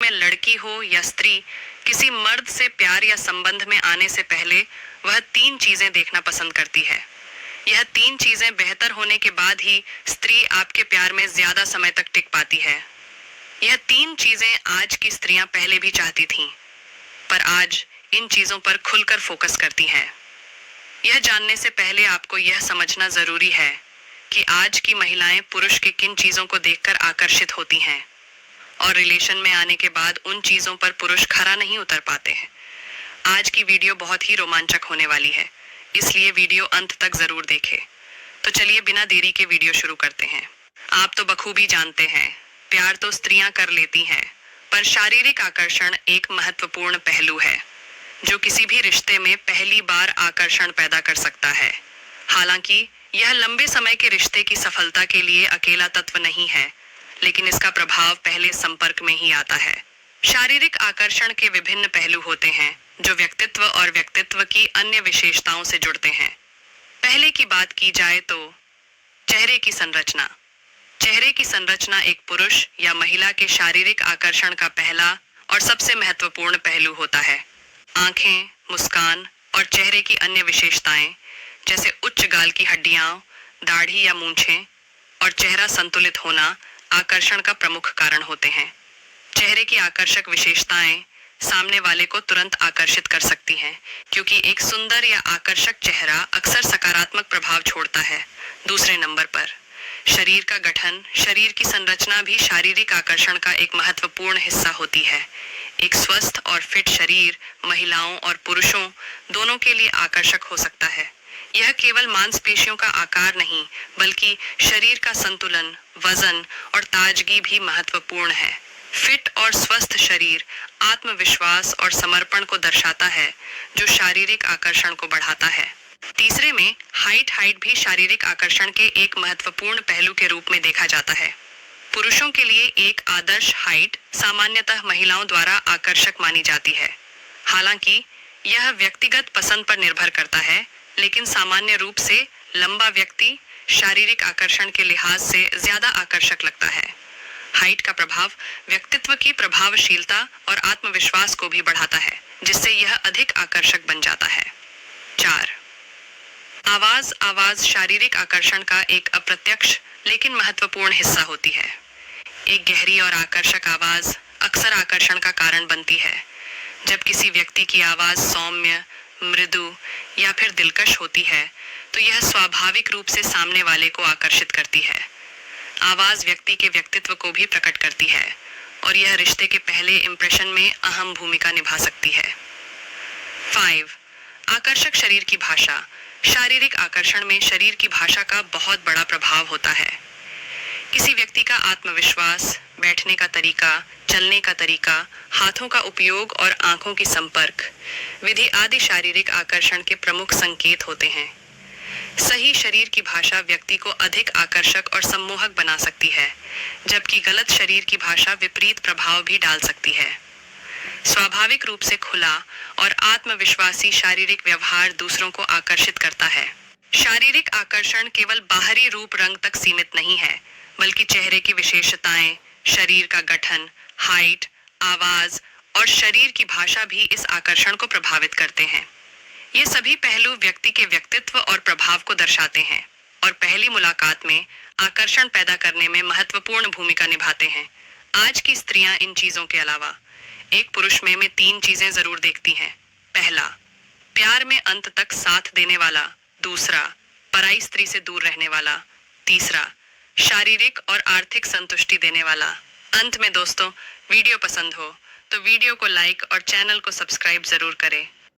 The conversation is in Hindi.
में लड़की हो या स्त्री, किसी मर्द से प्यार या संबंध में आने से पहले वह 3 चीजें देखना पसंद करती है। यह 3 चीजें बेहतर होने के बाद ही स्त्री आपके प्यार में ज्यादा समय तक टिक पाती है। यह 3 चीजें आज की स्त्रियां पहले भी चाहती थीं, पर आज इन चीजों पर खुलकर फोकस करती हैं। यह जानने से पहले आपको यह समझना जरूरी है कि आज की महिलाएं पुरुष के किन चीजों को देखकर आकर्षित होती हैं और रिलेशन में आने के बाद उन चीजों पर पुरुष खरा नहीं उतर पाते हैं। आज की वीडियो बहुत ही रोमांचक होने वाली है, इसलिए वीडियो अंत तक जरूर देखें। तो चलिए बिना देरी के वीडियो शुरू करते हैं। आप तो बखूबी जानते हैं, प्यार तो स्त्रियां कर लेती हैं, पर शारीरिक आकर्षण एक महत्वपूर्ण पहलू है जो किसी भी रिश्ते में पहली बार आकर्षण पैदा कर सकता है। हालांकि यह लंबे समय के रिश्ते की सफलता के लिए अकेला तत्व नहीं है, लेकिन इसका प्रभाव पहले संपर्क में ही आता है। शारीरिक आकर्षण के विभिन्न पहलू होते हैं जो व्यक्तित्व और व्यक्तित्व की अन्य विशेषताओं से जुड़ते हैं। पहले की बात की जाए तो चेहरे की संरचना। चेहरे की संरचना एक पुरुष या महिला के शारीरिक आकर्षण का पहला और सबसे महत्वपूर्ण पहलू होता है। आंखें, मुस्कान और चेहरे की अन्य विशेषताएं जैसे उच्च गाल की हड्डियां, दाढ़ी या मूंछें और चेहरा संतुलित होना आकर्षण का प्रमुख कारण होते हैं। चेहरे की आकर्षक विशेषताएं सामने वाले को तुरंत आकर्षित कर सकती हैं, क्योंकि एक सुंदर या आकर्षक चेहरा अक्सर सकारात्मक प्रभाव छोड़ता है। दूसरे नंबर पर शरीर का गठन। शरीर की संरचना भी शारीरिक आकर्षण का एक महत्वपूर्ण हिस्सा होती है। एक स्वस्थ और फिट शरीर महिलाओं और पुरुषों दोनों के लिए आकर्षक हो सकता है। यह केवल मांसपेशियों का आकार नहीं, बल्कि शरीर का संतुलन, वजन और ताजगी भी महत्वपूर्ण है। फिट और स्वस्थ शरीर आत्मविश्वास और समर्पण को दर्शाता है, जो शारीरिक आकर्षण को बढ़ाता है। तीसरे में हाइट भी शारीरिक आकर्षण के एक महत्वपूर्ण पहलू के रूप में देखा जाता है। पुरुषों के लिए एक आदर्श हाइट सामान्यतः महिलाओं द्वारा आकर्षक मानी जाती है। हालांकि यह व्यक्तिगत पसंद पर निर्भर करता है, लेकिन सामान्य रूप से लंबा व्यक्ति शारीरिक आकर्षण के लिहाज से ज्यादा आकर्षक लगता है। हाइट का प्रभाव व्यक्तित्व की प्रभावशीलता और आत्मविश्वास को भी बढ़ाता है, जिससे यह अधिक आकर्षक बन जाता है। 4. आवाज शारीरिक आकर्षण का एक अप्रत्यक्ष लेकिन महत्वपूर्ण हिस्सा होती है। एक गहरी और आकर्षक आवाज अक्सर आकर्षण का कारण बनती है। जब किसी व्यक्ति की आवाज सौम्य, मृदु या फिर दिलकश होती है, तो यह स्वाभाविक रूप से सामने वाले को आकर्षित करती है। आवाज व्यक्ति के व्यक्तित्व को भी प्रकट करती है और यह रिश्ते के पहले इंप्रेशन में अहम भूमिका निभा सकती है। 5. आकर्षक शरीर की भाषा। शारीरिक आकर्षण में शरीर की भाषा का बहुत बड़ा प्रभाव होता है। किसी व्यक्ति का आत्मविश्वास, बैठने का तरीका, चलने का तरीका, हाथों का उपयोग और आंखों की संपर्क विधि आदि शारीरिक आकर्षण के प्रमुख संकेत होते हैं। सही शरीर की भाषा व्यक्ति को अधिक आकर्षक और सम्मोहक बना सकती है, जबकि गलत शरीर की भाषा विपरीत प्रभाव भी डाल सकती है। स्वाभाविक रूप से खुला और आत्मविश्वासी शारीरिक व्यवहार दूसरों को आकर्षित करता है। शारीरिक आकर्षण केवल बाहरी रूप रंग तक सीमित नहीं है, बल्कि चेहरे की विशेषताएं, शरीर का गठन, हाइट, आवाज और शरीर की भाषा भी इस आकर्षण को प्रभावित करते हैं। ये सभी पहलू व्यक्ति के व्यक्तित्व और प्रभाव को दर्शाते हैं और पहली मुलाकात में आकर्षण पैदा करने में महत्वपूर्ण भूमिका निभाते हैं। आज की स्त्रियां इन चीजों के अलावा एक पुरुष में 3 चीजें जरूर देखती हैं। पहला, प्यार में अंत तक साथ देने वाला। दूसरा, पराई स्त्री से दूर रहने वाला। तीसरा, शारीरिक और आर्थिक संतुष्टि देने वाला। अंत में दोस्तों, वीडियो पसंद हो तो वीडियो को लाइक और चैनल को सब्सक्राइब जरूर करें।